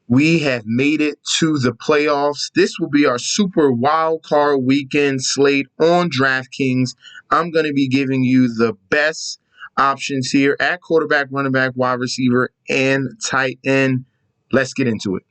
We have made it to the playoffs. This will be our super wild card weekend slate on DraftKings. I'm going to be giving you the best options here at quarterback, running back, wide receiver, and tight end. Let's get into it.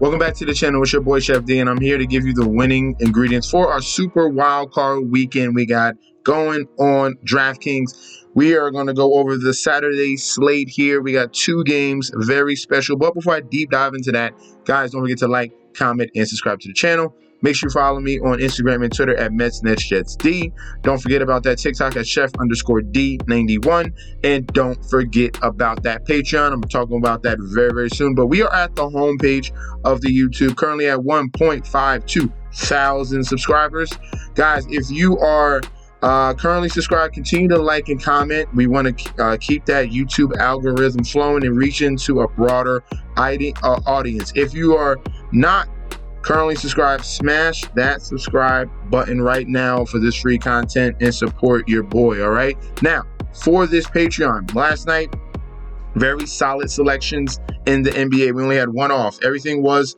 Welcome back to the channel. It's your boy Chef D, and I'm here to give you the winning ingredients for our super wild card weekend we got going on DraftKings. We are going to go over the Saturday slate here. We got 2 games, very special. But before I deep dive into that, guys, don't forget to like, comment, and subscribe to the channel. Make sure you follow me on Instagram and Twitter at MetsNetsJetsD. Don't forget about that TikTok at Chef_D91. And don't forget about that Patreon. I'm talking about that very, very soon. But we are at the homepage of the YouTube, currently at 1.52 thousand subscribers. Guys, if you are currently subscribed, continue to like and comment. We want to keep that YouTube algorithm flowing and reaching to a broader audience. If you are not currently subscribed, smash that subscribe button right now for this free content and support your boy. All right, now for this Patreon, last night, very solid selections in the NBA. We only had one off. Everything was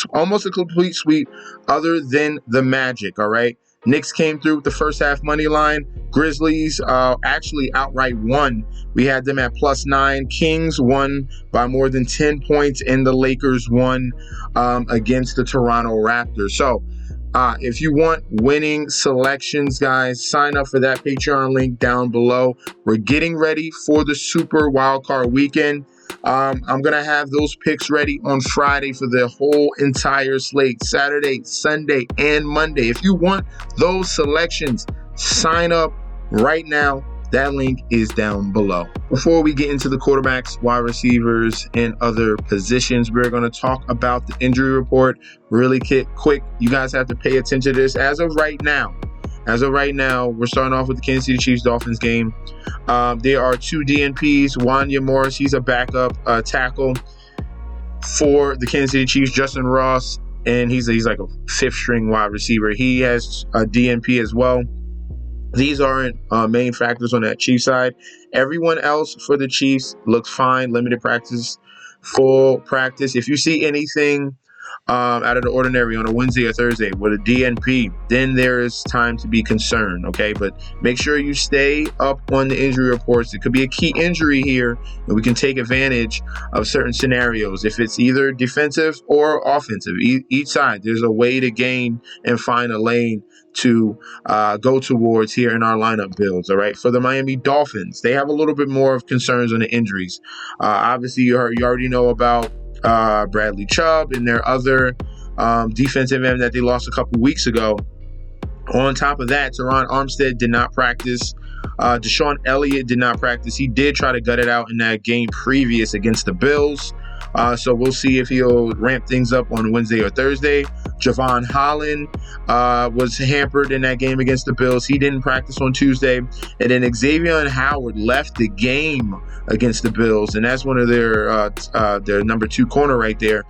almost a complete sweep other than the Magic. All right, Knicks came through with the first half money line. Grizzlies actually outright won. We had them at +9. Kings won by more than 10 points, and the Lakers won against the Toronto Raptors. So if you want winning selections, guys, sign up for that Patreon link down below. We're getting ready for the Super Wildcard Weekend. I'm going to have those picks ready on Friday for the whole entire slate, Saturday, Sunday, and Monday. If you want those selections, sign up right now. That link is down below. Before we get into the quarterbacks, wide receivers, and other positions, we're going to talk about the injury report really quick. You guys have to pay attention to this. As of right now, we're starting off with the Kansas City Chiefs-Dolphins game. There are 2 DNPs. Wanya Morris, he's a backup tackle for the Kansas City Chiefs. Justin Ross, and he's like a 5th-string wide receiver. He has a DNP as well. These aren't main factors on that Chiefs side. Everyone else for the Chiefs looks fine. Limited practice, full practice. If you see anything out of the ordinary on a Wednesday or Thursday with a DNP, then there is time to be concerned, okay? But make sure you stay up on the injury reports. It could be a key injury here, and we can take advantage of certain scenarios. If it's either defensive or offensive, each side, there's a way to gain and find a lane to go towards here in our lineup builds. All right, for the Miami Dolphins, they have a little bit more of concerns on the injuries. Obviously, you already know about Bradley Chubb and their other defensive end that they lost a couple weeks ago. On top of that, Teron Armstead did not practice. Deshaun Elliott did not practice. He did try to gut it out in that game previous against the Bills. So we'll see if he'll ramp things up on Wednesday or Thursday. Javon Holland was hampered in that game against the Bills. He didn't practice on Tuesday. And then Xavier Howard left the game against the Bills, and that's one of their number 2 corner right there.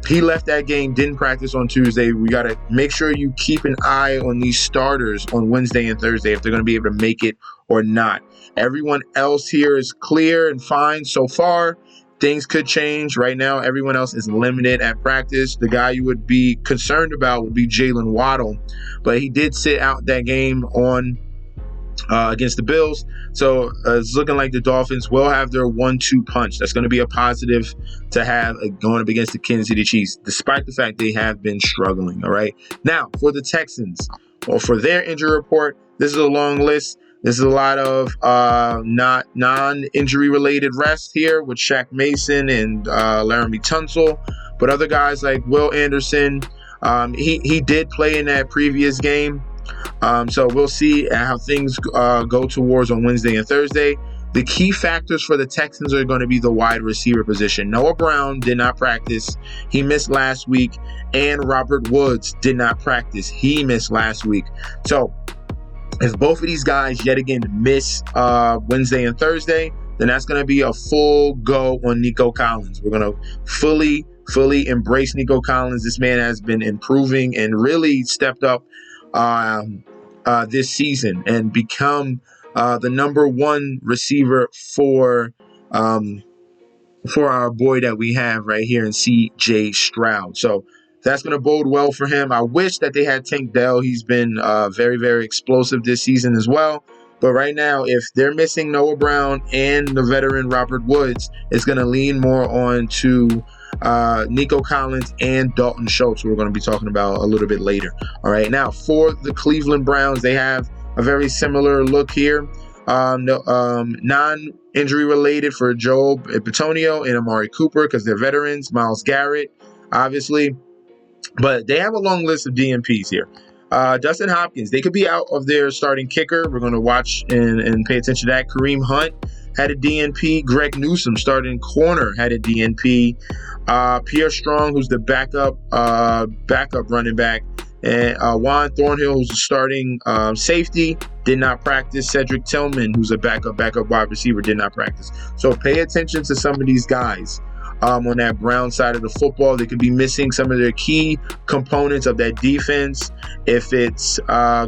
He left that game, didn't practice on Tuesday. We got to make sure you keep an eye on these starters on Wednesday and Thursday, if they're going to be able to make it or not. Everyone else here is clear and fine so far. Things could change. Right now, everyone else is limited at practice. The guy you would be concerned about would be Jalen Waddle, but he did sit out that game on against the Bills. So it's looking like the Dolphins will have their 1-2 punch. That's going to be a positive to have going up against the Kansas City Chiefs, despite the fact they have been struggling. All right. Now, for the Texans, or for their injury report, this is a long list. This is a lot of non-injury related rest here with Shaq Mason and Laramie Tunsil. But other guys like Will Anderson, he did play in that previous game. So we'll see how things go towards on Wednesday and Thursday. The key factors for the Texans are going to be the wide receiver position. Noah Brown did not practice. He missed last week. And Robert Woods did not practice. He missed last week. So if both of these guys yet again miss Wednesday and Thursday, then that's going to be a full go on Nico Collins. We're going to fully embrace Nico Collins. This man has been improving and really stepped up this season and become the number one receiver for our boy that we have right here in C.J. Stroud. So that's going to bode well for him. I wish that they had Tank Dell. He's been very, very explosive this season as well. But right now, if they're missing Noah Brown and the veteran Robert Woods, it's going to lean more on to Nico Collins and Dalton Schultz, who we're going to be talking about a little bit later. All right, now for the Cleveland Browns, they have a very similar look here. Non-injury related for Joe Bitonio and Amari Cooper because they're veterans. Myles Garrett, obviously. But they have a long list of DNPs here. Dustin Hopkins, they could be out of their starting kicker. We're going to watch and pay attention to that. Kareem Hunt had a DNP. Greg Newsome, starting corner, had a DNP. Pierre Strong, who's the backup running back. And Juan Thornhill, who's a starting safety, did not practice. Cedric Tillman, who's a backup wide receiver, did not practice. So pay attention to some of these guys on that Brown side of the football. They could be missing some of their key components of that defense. If it's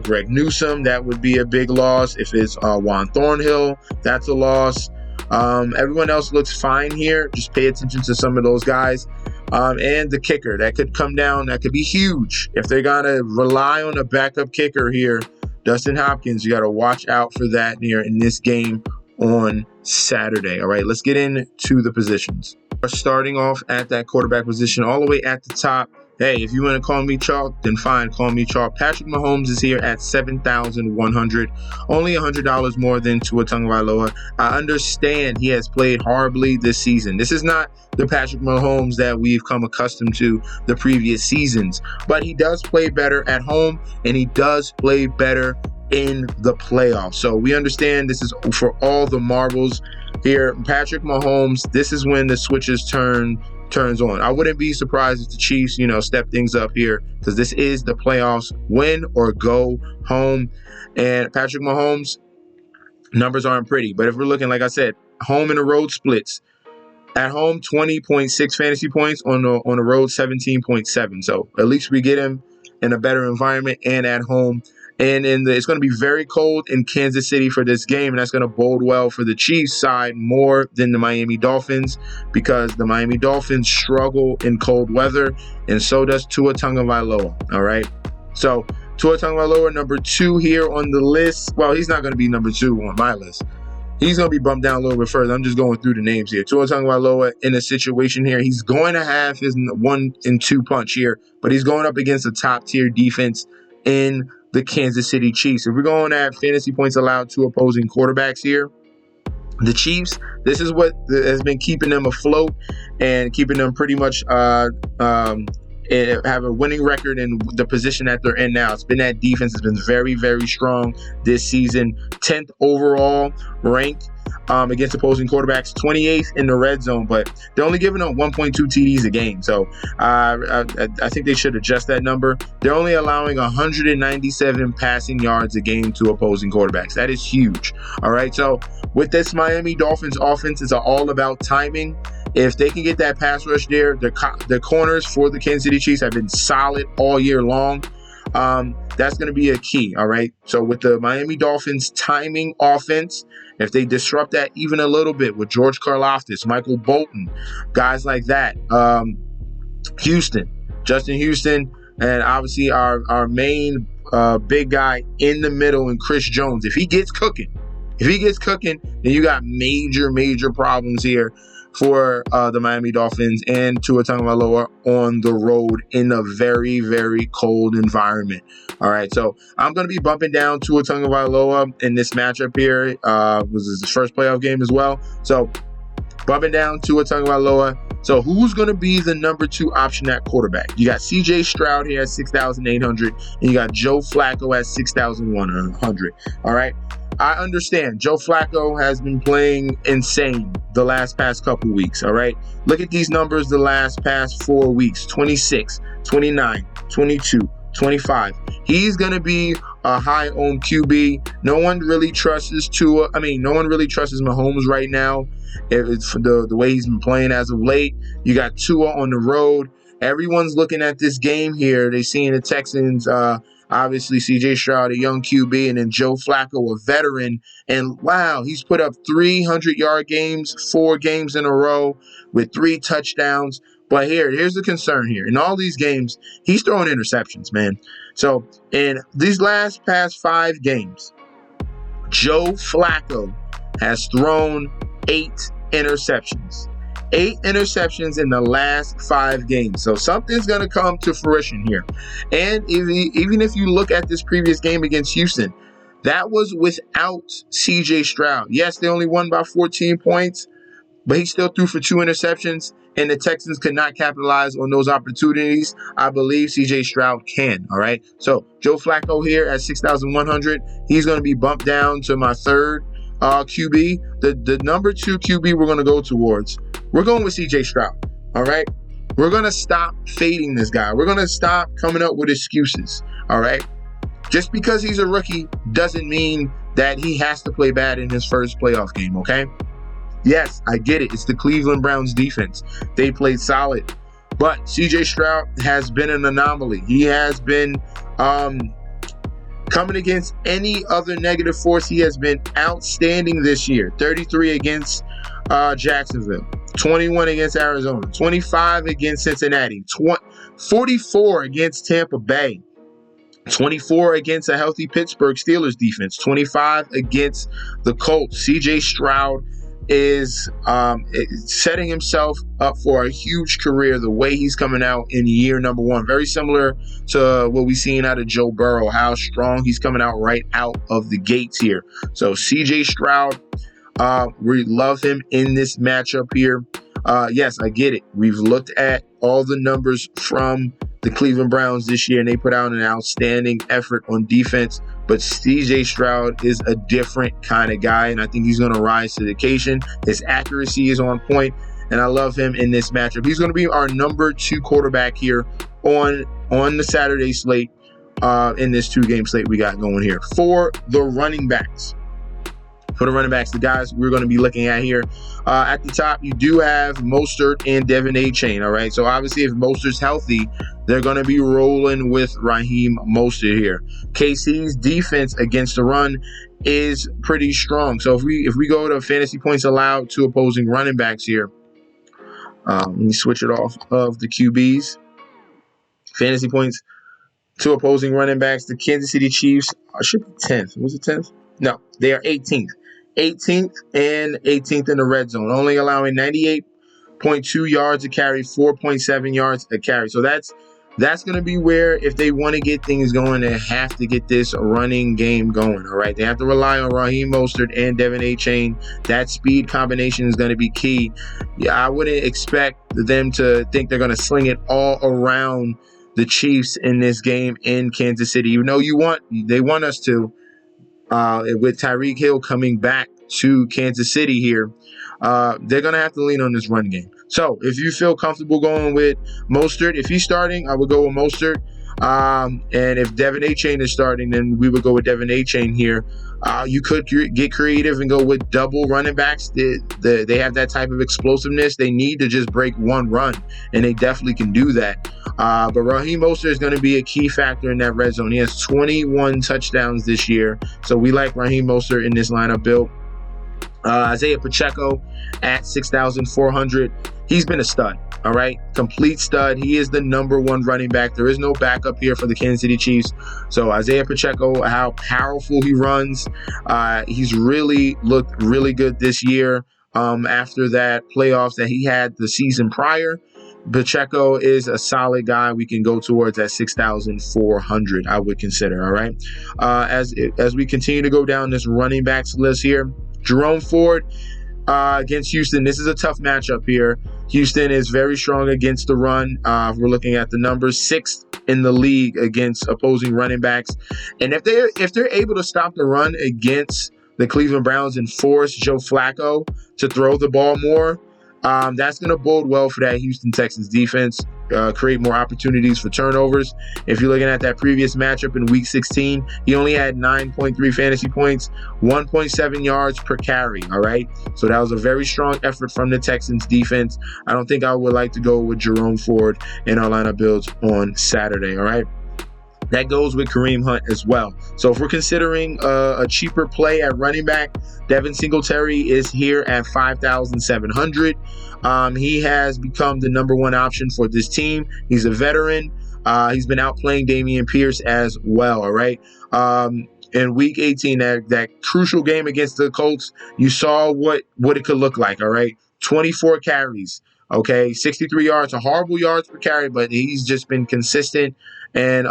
Greg Newsome, that would be a big loss. If it's Juan Thornhill, that's a loss. Everyone else looks fine here. Just pay attention to some of those guys. And the kicker, that could come down. That could be huge. If they're going to rely on a backup kicker here, Dustin Hopkins, you got to watch out for that here in this game on Saturday. All right, let's get into the positions. We're starting off at that quarterback position all the way at the top. Hey, if you want to call me chalk, then fine, call me chalk. Patrick Mahomes is here at $7,100, only $100 more than Tua Tagovailoa. I understand he has played horribly this season. This is not the Patrick Mahomes that we've come accustomed to the previous seasons, but he does play better at home, and he does play better in the playoffs. So we understand this is for all the marbles here. Patrick Mahomes, this is when the switches turns on. I wouldn't be surprised if the Chiefs, step things up here, because this is the playoffs, win or go home. And Patrick Mahomes, numbers aren't pretty, but if we're looking, like I said, home and the road splits. At home, 20.6 fantasy points. On the road, 17.7. So at least we get him in a better environment and at home. And it's going to be very cold in Kansas City for this game, and that's going to bode well for the Chiefs side more than the Miami Dolphins, because the Miami Dolphins struggle in cold weather, and so does Tua Tagovailoa. All right, so Tua Tagovailoa, number 2 here on the list. Well, he's not going to be number 2 on my list. He's going to be bumped down a little bit further. I'm just going through the names here. Tua Tagovailoa in a situation here, he's going to have his 1 and 2 punch here, but he's going up against a top-tier defense in the Kansas City Chiefs. If we're going at fantasy points allowed to opposing quarterbacks here, the Chiefs, this is what has been keeping them afloat and keeping them pretty much have a winning record in the position that they're in now. It's been that defense has been very, very strong this season. 10th overall rank against opposing quarterbacks, 28th in the red zone, but they're only giving up 1.2 TDs a game. So I think they should adjust that number. They're only allowing 197 passing yards a game to opposing quarterbacks. That is huge. All right. So with this Miami Dolphins offense, it's all about timing. If they can get that pass rush there, the corners for the Kansas City Chiefs have been solid all year long. That's going to be a key, all right? So with the Miami Dolphins timing offense, if they disrupt that even a little bit with George Karlaftis, Michael Bolton, guys like that, Justin Houston, and obviously our main big guy in the middle, and Chris Jones, if he gets cooking, then you got major problems here for the Miami Dolphins and Tua Tagovailoa on the road in a very, very cold environment. All right, so I'm going to be bumping down Tua Tagovailoa in this matchup here. Was his first playoff game as well. So bumping down Tua Tagovailoa. So who's going to be the number 2 option at quarterback? You got C.J. Stroud here at 6,800, and you got Joe Flacco at 6,100. All right. I understand Joe Flacco has been playing insane the past couple weeks, all right? Look at these numbers the past 4 weeks, 26, 29, 22, 25. He's going to be a high-owned QB. No one really trusts Tua. No one really trusts Mahomes right now. It's for the way he's been playing as of late. You got Tua on the road. Everyone's looking at this game here. They're seeing the Texans, obviously C.J. Stroud, a young QB, and then Joe Flacco, a veteran. And wow, he's put up 300-yard games, 4 games in a row with 3 touchdowns. But here's the concern here. In all these games, he's throwing interceptions, man. So in these past 5 games, Joe Flacco has thrown 8 interceptions. 8 interceptions in the last 5 games. So something's going to come to fruition here. And even if you look at this previous game against Houston, that was without C.J. Stroud. Yes, they only won by 14 points, but he still threw for 2 interceptions, and the Texans could not capitalize on those opportunities. I believe C.J. Stroud can, all right? So Joe Flacco here at 6,100. He's going to be bumped down to my third QB. The number 2 QB we're going to go towards, we're going with C.J. Stroud, all right? We're going to stop fading this guy. We're going to stop coming up with excuses, all right? Just because he's a rookie doesn't mean that he has to play bad in his first playoff game, okay? Yes, I get it. It's the Cleveland Browns defense. They played solid. But C.J. Stroud has been an anomaly. He has been coming against any other negative force. He has been outstanding this year. 33 against Jacksonville, 21 against Arizona, 25 against Cincinnati, 44 against Tampa Bay, 24 against a healthy Pittsburgh Steelers defense, 25 against the Colts. C.J. Stroud is setting himself up for a huge career the way he's coming out in year number 1. Very similar to what we've seen out of Joe Burrow, how strong he's coming out right out of the gates here. So C.J. Stroud, we love him in this matchup here. Yes, I get it. We've looked at all the numbers from the Cleveland Browns this year, and they put out an outstanding effort on defense. But C.J. Stroud is a different kind of guy, and I think he's going to rise to the occasion. His accuracy is on point, and I love him in this matchup. He's going to be our number 2 quarterback here on the Saturday slate, in this 2-game slate we got going here. For the running backs, the guys we're going to be looking at here. At the top, you do have Mostert and Devin Achane, all right? So obviously, if Mostert's healthy, they're going to be rolling with Raheem Mostert here. KC's defense against the run is pretty strong. So if we go to fantasy points allowed to opposing running backs here, let me switch it off of the QBs. Fantasy points to opposing running backs. The Kansas City Chiefs should be 10th. Was it 10th? No, they are 18th. 18th and 18th in the red zone, only allowing 98.2 yards a carry, 4.7 yards a carry. So that's going to be where, if they want to get things going, they have to get this running game going, all right? They have to rely on Raheem Mostert and Devin Achane. That speed combination is going to be key. Yeah, I wouldn't expect them to think they're going to sling it all around the Chiefs in this game in Kansas City, even though they want us to. With Tyreek Hill coming back to Kansas City here, they're going to have to lean on this run game. So if you feel comfortable going with Mostert, if he's starting, I would go with Mostert. And if Devin Achane is starting, then we would go with Devin Achane here. You could get creative and go with double running backs. They have that type of explosiveness. They need to just break one run, and they definitely can do that. But Raheem Mostert is going to be a key factor in that red zone. He has 21 touchdowns this year, so we like Raheem Mostert in this lineup build. Isaiah Pacheco at 6,400. He's been a stud. All right, complete stud. He is the number 1 running back. There is no backup here for the Kansas City Chiefs. So Isaiah Pacheco, how powerful he runs. He's really looked really good this year. After that playoffs that he had the season prior, Pacheco is a solid guy we can go towards at 6,400. I would consider. All right, as we continue to go down this running backs list here, Jerome Ford against Houston. This is a tough matchup here. Houston is very strong against the run. We're looking at the numbers, 6th in the league against opposing running backs. And if they're able to stop the run against the Cleveland Browns and force Joe Flacco to throw the ball more, that's going to bode well for that Houston Texans defense. create more opportunities for turnovers. If you're looking at that previous matchup in Week 16, he only had 9.3 fantasy points, 1.7 yards per carry, all right? So that was a very strong effort from the Texans defense. I don't think I would like to go with Jerome Ford in our lineup builds on Saturday, all right? That goes with Kareem Hunt as well. So if we're considering a cheaper play at running back, Devin Singletary is here at $5,700. He has become the number one option for this team. He's a veteran. He's been outplaying Dameon Pierce as well, all right? In Week 18, that crucial game against the Colts, you saw what it could look like, all right? 24 carries, okay? 63 yards, a horrible yards per carry, but he's just been consistent and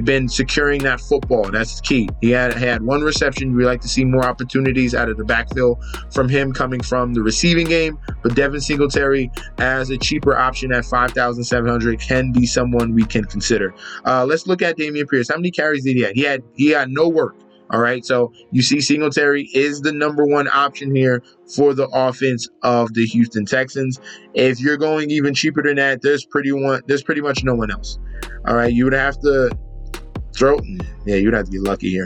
been securing that football. That's key. He had one reception. We like to see more opportunities out of the backfield from him coming from the receiving game, but Devin Singletary as a cheaper option at $5,700 can be someone we can consider. Let's look at Dameon Pierce. How many carries did he have? He had no work. All right, so you see Singletary is the number one option here for the offense of the Houston Texans. If you're going even cheaper than that, there's pretty much no one else. All right, you would have to you'd have to be lucky here.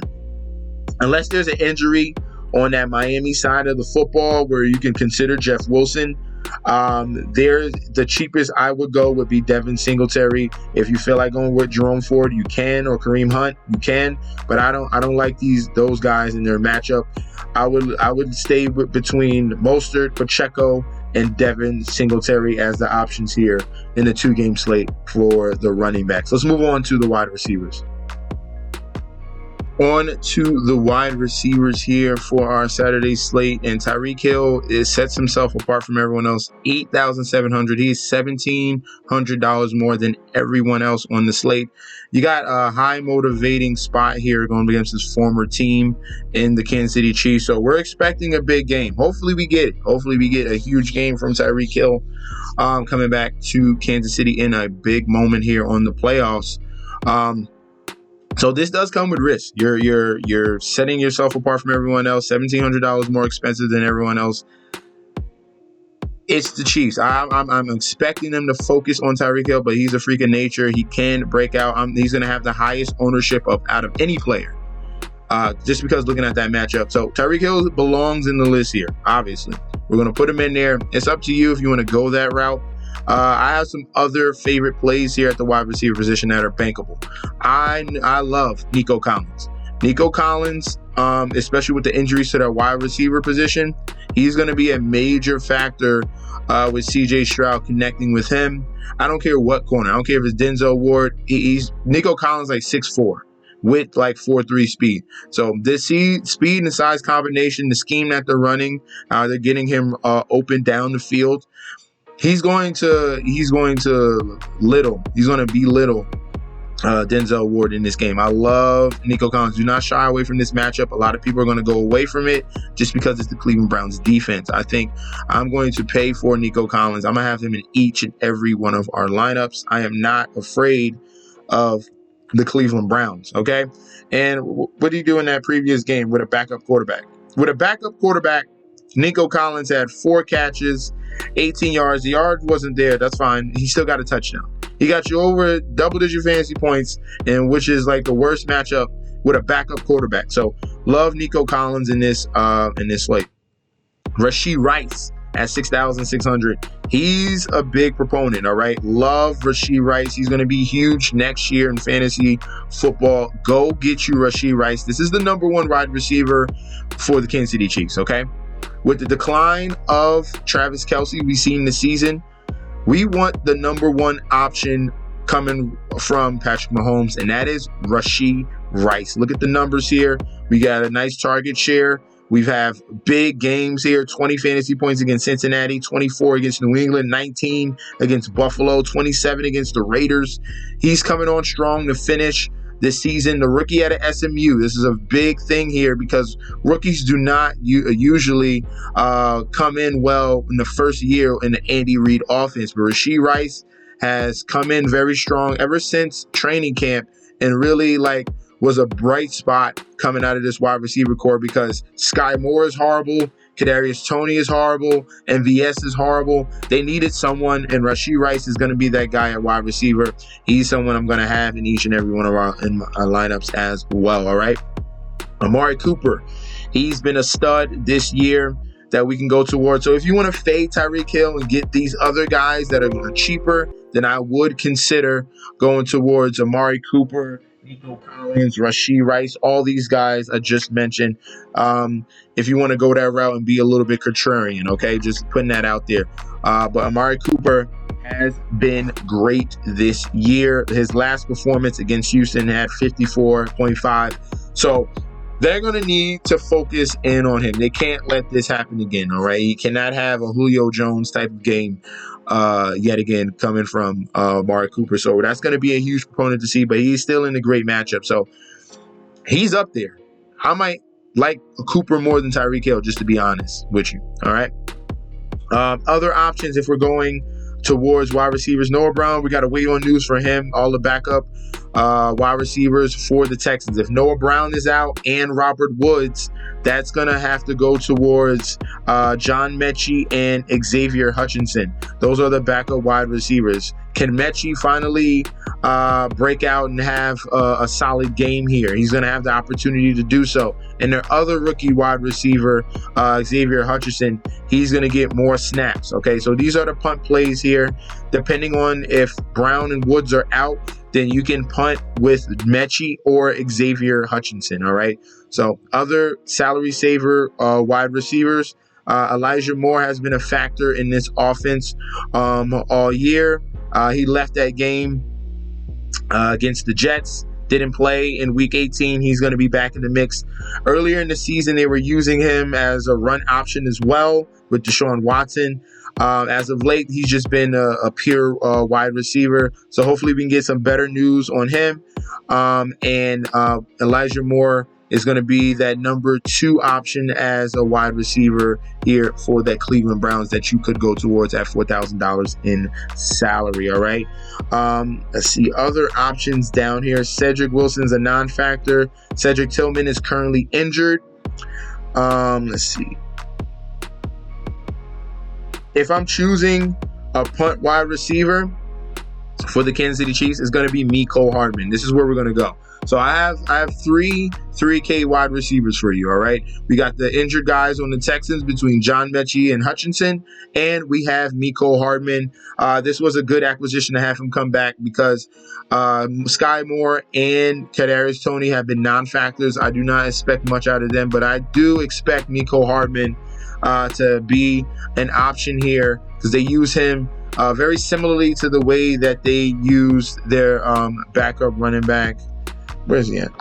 Unless there's an injury on that Miami side of the football where you can consider Jeff Wilson, the cheapest I would go would be Devin Singletary. If you feel like going with Jerome Ford, you can, or Kareem Hunt, you can. But I don't like those guys in their matchup. I would stay between Mostert, Pacheco, and Devin Singletary as the options here in the 2-game slate for the running backs. Let's move on to the wide receivers. On to the wide receivers here for our Saturday slate, and Tyreek Hill sets himself apart from everyone else. $8,700. He's $1,700 more than everyone else on the slate. You got a high motivating spot here going against his former team in the Kansas City Chiefs. So we're expecting a big game. Hopefully we get it. Hopefully we get a huge game from Tyreek Hill coming back to Kansas City in a big moment here on the playoffs. So this does come with risk. You're setting yourself apart from everyone else. $1,700 more expensive than everyone else. It's the Chiefs. I'm expecting them to focus on Tyreek Hill, but he's a freak of nature. He can break out. He's going to have the highest ownership out of any player, just because looking at that matchup. So Tyreek Hill belongs in the list here, obviously. We're going to put him in there. It's up to you if you want to go that route. I have some other favorite plays here at the wide receiver position that are bankable. I love Nico Collins. Nico Collins, especially with the injuries to that wide receiver position, he's going to be a major factor with C.J. Stroud connecting with him. I don't care what corner. I don't care if it's Denzel Ward. Nico Collins like 6'4". With like 4.3 speed. So this speed and size combination, the scheme that they're running, they're getting him open down the field. He's going to belittle Denzel Ward in this game. I love Nico Collins. Do not shy away from this matchup. A lot of people are going to go away from it just because it's the Cleveland Browns defense. I think I'm going to pay for Nico Collins. I'm going to have him in each and every one of our lineups. I am not afraid of the Cleveland Browns, okay? And what did he do in that previous game with a backup quarterback? With a backup quarterback, Nico Collins had 4 catches, 18 yards. The yard wasn't there. That's fine. He still got a touchdown. He got you over double-digit fantasy points, and which is like the worst matchup with a backup quarterback. So love Nico Collins in this slate. Rashee Rice at $6,600. He's a big proponent, all right? Love Rashee Rice. He's going to be huge next year in fantasy football. Go get you Rashee Rice. This is the number 1 wide receiver for the Kansas City Chiefs, okay? With the decline of Travis Kelce we've seen this season, we want the number 1 option coming from Patrick Mahomes, and that is Rashee Rice. Look at the numbers here. We got a nice target share. We have big games here, 20 fantasy points against Cincinnati, 24 against New England, 19 against Buffalo, 27 against the Raiders. He's coming on strong to finish this season. The rookie out of SMU. This is a big thing here because rookies do not usually come in well in the first year in the Andy Reid offense. But Rashee Rice has come in very strong ever since training camp and really was a bright spot coming out of this wide receiver core because Sky Moore is horrible. Kadarius Toney is horrible. MVS is horrible. They needed someone, and Rashee Rice is going to be that guy at wide receiver. He's someone I'm going to have in each and every one of our lineups as well, all right? Amari Cooper, he's been a stud this year that we can go towards. So if you want to fade Tyreek Hill and get these other guys that are cheaper, then I would consider going towards Amari Cooper, Nico Collins, Rashee Rice, all these guys I just mentioned. If you want to go that route and be a little bit contrarian, okay? Just putting that out there. But Amari Cooper has been great this year. His last performance against Houston had 54.5. So they're going to need to focus in on him. They can't let this happen again, all right? You cannot have a Julio Jones type of game yet again coming from Amari Cooper. So that's going to be a huge proponent to see, but he's still in a great matchup. So he's up there. I might like Cooper more than Tyreek Hill, just to be honest with you, all right? Other options, if we're going towards wide receivers, Noah Brown, we got to wait on news for him. All the backup wide receivers for the Texans. If Noah Brown is out and Robert Woods, that's going to have to go towards John Mechie and Xavier Hutchinson. Those are the backup wide receivers. Can Mechie finally break out and have a solid game here? He's going to have the opportunity to do so. And their other rookie wide receiver, Xavier Hutchinson, he's going to get more snaps. Okay, so these are the punt plays here. Depending on if Brown and Woods are out, then you can punt with Mechie or Xavier Hutchinson, all right? So other salary saver wide receivers, Elijah Moore has been a factor in this offense all year. He left that game against the Jets. Didn't play in Week 18. He's going to be back in the mix. Earlier in the season, they were using him as a run option as well with Deshaun Watson. As of late, he's just been a pure wide receiver. So hopefully we can get some better news on him. And Elijah Moore is going to be that number 2 option as a wide receiver here for that Cleveland Browns that you could go towards at $4,000 in salary. All right. Let's see other options down here. Cedric Wilson's a non-factor. Cedric Tillman is currently injured. Let's see. If I'm choosing a punt wide receiver for the Kansas City Chiefs, it's going to be Mecole Hardman. This is where we're going to go. So I have three 3K wide receivers for you, all right? We got the injured guys on the Texans between John Mechie and Hutchinson, and we have Mecole Hardman. This was a good acquisition to have him come back because Sky Moore and Kadarius Toney have been non-factors. I do not expect much out of them, but I do expect Mecole Hardman to be an option here because they use him very similarly to the way that they used their backup running back. Where's he at?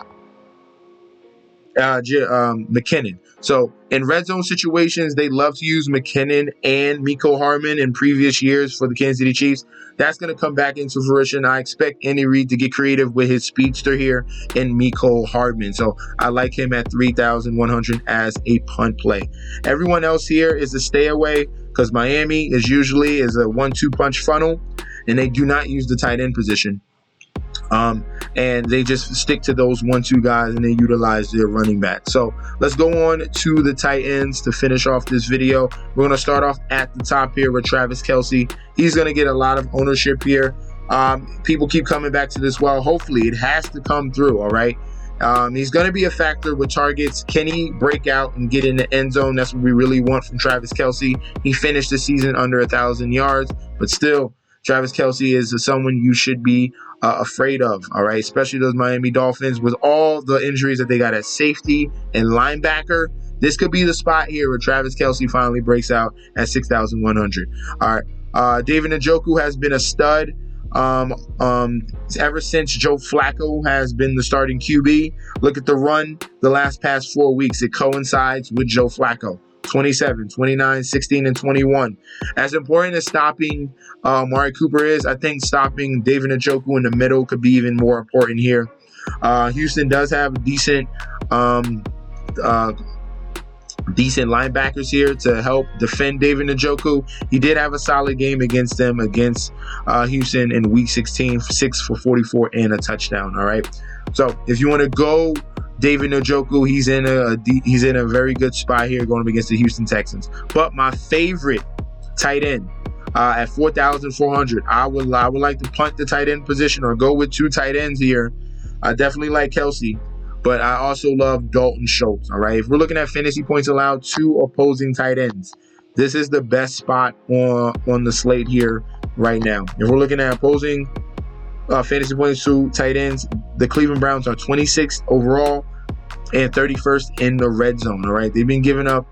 McKinnon. So in red zone situations, they love to use McKinnon and Mecole Hardman in previous years for the Kansas City Chiefs. That's going to come back into fruition. I expect Andy Reid to get creative with his speedster here in Mecole Hardman. So I like him at 3,100 as a punt play. Everyone else here is a stay away because Miami is usually a 1-2 punch funnel, and they do not use the tight end position. And they just stick to those 1-2 guys and they utilize their running back. So let's go on to the tight ends to finish off this video. We're going to start off at the top here with Travis Kelce. He's going to get a lot of ownership here. People keep coming back to this. Well, hopefully it has to come through. All right. He's going to be a factor with targets. Can he break out and get in the end zone? That's what we really want from Travis Kelce. He finished the season under 1,000 yards, but still, Travis Kelce is someone you should be afraid of, all right? Especially those Miami Dolphins with all the injuries that they got at safety and linebacker. This could be the spot here where Travis Kelce finally breaks out at 6,100. All right. David Njoku has been a stud ever since Joe Flacco has been the starting QB. Look at the run the past 4 weeks. It coincides with Joe Flacco. 27, 29, 16, and 21. As important as stopping Amari Cooper is, I think stopping David Njoku in the middle could be even more important here. Houston does have decent linebackers here to help defend David Njoku. He did have a solid game against them, against Houston in Week 16, 6 for 44 and a touchdown, all right? So if you want to go David Njoku, he's in a very good spot here going up against the Houston Texans. But my favorite tight end at 4,400, I would like to punt the tight end position or go with 2 tight ends here. I definitely like Kelsey, but I also love Dalton Schultz. All right, if we're looking at fantasy points allowed to opposing tight ends, this is the best spot on the slate here right now. If we're looking at opposing fantasy points to tight ends, the Cleveland Browns are 26th overall and 31st in the red zone. All right, they've been giving up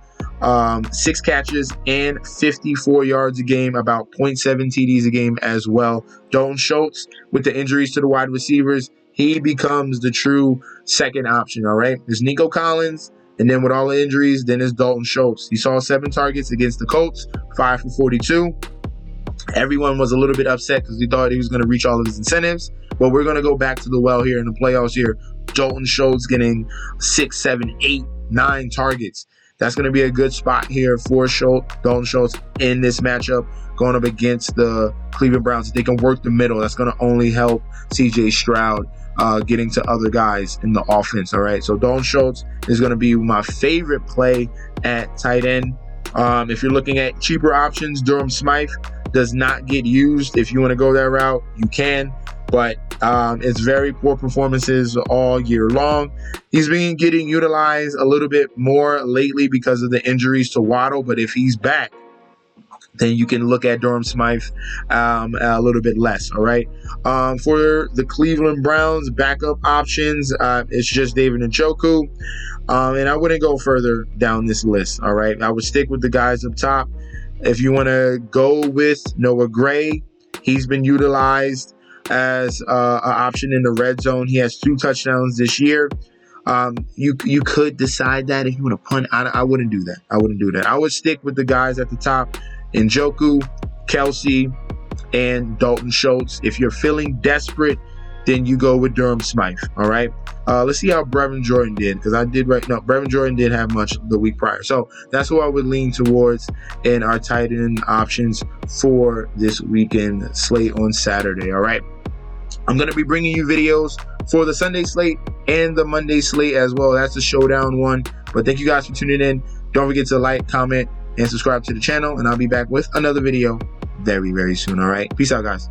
6 catches and 54 yards a game, about 0.7 TDs a game as well. Dalton Schultz, with the injuries to the wide receivers, he becomes the true second option. All right, there's Nico Collins, and then with all the injuries, then there's Dalton Schultz. He saw 7 targets against the Colts, 5 for 42. Everyone was a little bit upset because he thought he was going to reach all of his incentives. But we're going to go back to the well here in the playoffs here. Dalton Schultz getting 6, 7, 8, 9 targets. That's going to be a good spot here for Dalton Schultz in this matchup going up against the Cleveland Browns. If they can work the middle, that's going to only help C.J. Stroud getting to other guys in the offense. All right, so Dalton Schultz is going to be my favorite play at tight end. If you're looking at cheaper options, Durham Smythe does not get used. If you want to go that route, you can, but it's very poor performances all year long. He's been getting utilized a little bit more lately because of the injuries to Waddle, but if he's back, then you can look at Durham Smythe a little bit less. All right. For the Cleveland Browns backup options, it's just David Njoku. And I wouldn't go further down this list. All right. I would stick with the guys up top. If you want to go with Noah Gray, he's been utilized as an option in the red zone. He has 2 touchdowns this year. You could decide that if you want to punt. I wouldn't do that. I would stick with the guys at the top: Njoku, Kelsey, and Dalton Schultz. If you're feeling desperate, then you go with Durham Smythe. All right. Let's see how Brevin Jordan did, because Brevin Jordan did have much the week prior. So that's who I would lean towards in our tight end options for this weekend slate on Saturday. All right. I'm going to be bringing you videos for the Sunday slate and the Monday slate as well. That's the showdown one. But thank you guys for tuning in. Don't forget to like, comment, and subscribe to the channel. And I'll be back with another video very, very soon. All right. Peace out, guys.